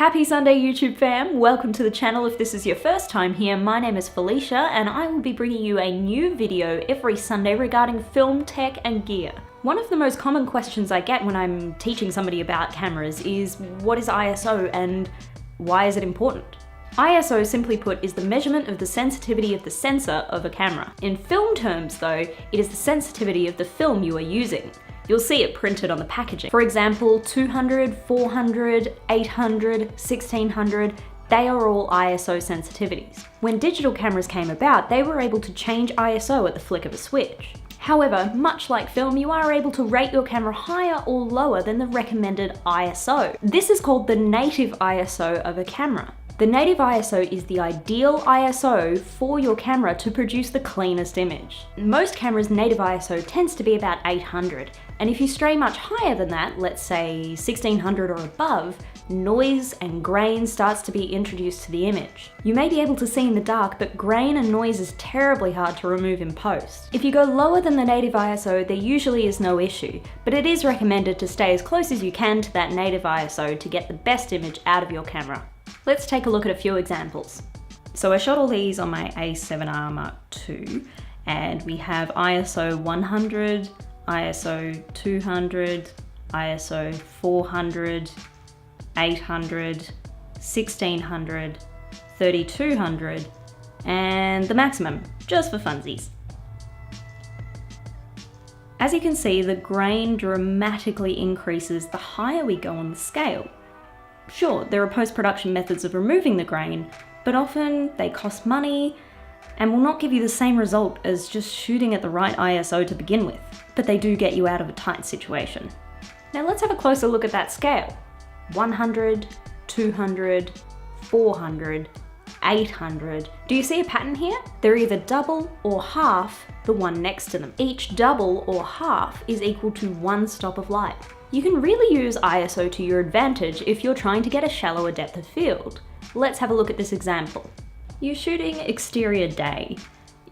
Happy Sunday YouTube fam! Welcome to the channel. If this is your first time here, my name is Felicia and I will be bringing you a new video every Sunday regarding film, tech and gear. One of the most common questions I get when I'm teaching somebody about cameras is what is ISO and why is it important? ISO, simply put, is the measurement of the sensitivity of the sensor of a camera. In film terms though, it is the sensitivity of the film you are using. You'll see it printed on the packaging. For example, 200, 400, 800, 1600, they are all ISO sensitivities. When digital cameras came about, they were able to change ISO at the flick of a switch. However, much like film, you are able to rate your camera higher or lower than the recommended ISO. This is called the native ISO of a camera. The native ISO is the ideal ISO for your camera to produce the cleanest image. Most cameras' native ISO tends to be about 800, and if you stray much higher than that, let's say 1600 or above, noise and grain starts to be introduced to the image. You may be able to see in the dark, but grain and noise is terribly hard to remove in post. If you go lower than the native ISO, there usually is no issue, but it is recommended to stay as close as you can to that native ISO to get the best image out of your camera. Let's take a look at a few examples. So I shot all these on my A7R Mark II, and we have ISO 100, ISO 200, ISO 400, 800, 1600, 3200, and the maximum, just for funsies. As you can see, the grain dramatically increases the higher we go on the scale. Sure, there are post-production methods of removing the grain, but often they cost money and will not give you the same result as just shooting at the right ISO to begin with, but they do get you out of a tight situation. Now let's have a closer look at that scale. 100, 200, 400, 800. Do you see a pattern here? They're either double or half the one next to them. Each double or half is equal to one stop of light. You can really use ISO to your advantage if you're trying to get a shallower depth of field. Let's have a look at this example. You're shooting exterior day.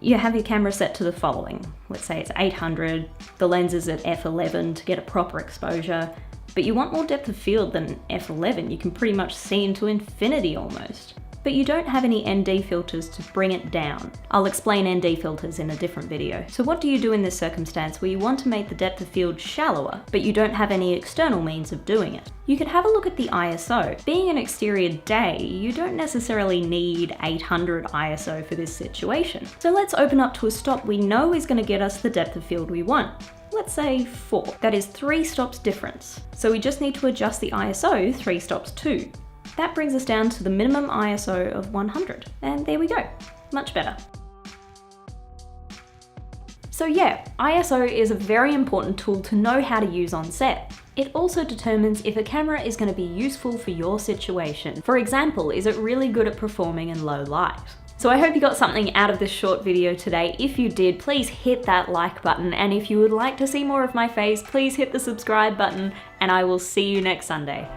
You have your camera set to the following. Let's say it's 800, the lens is at f11 to get a proper exposure, but you want more depth of field than f11. You can pretty much see into infinity almost. But you don't have any ND filters to bring it down. I'll explain ND filters in a different video. So what do you do in this circumstance where you want to make the depth of field shallower, but you don't have any external means of doing it? You could have a look at the ISO. Being an exterior day, you don't necessarily need 800 ISO for this situation. So let's open up to a stop we know is going to get us the depth of field we want. Let's say 4. That is 3 stops difference. So we just need to adjust the ISO 3 stops too. That brings us down to the minimum ISO of 100. And there we go, much better. So yeah, ISO is a very important tool to know how to use on set. It also determines if a camera is going to be useful for your situation. For example, is it really good at performing in low light? So I hope you got something out of this short video today. If you did, please hit that like button. And if you would like to see more of my face, please hit the subscribe button and I will see you next Sunday.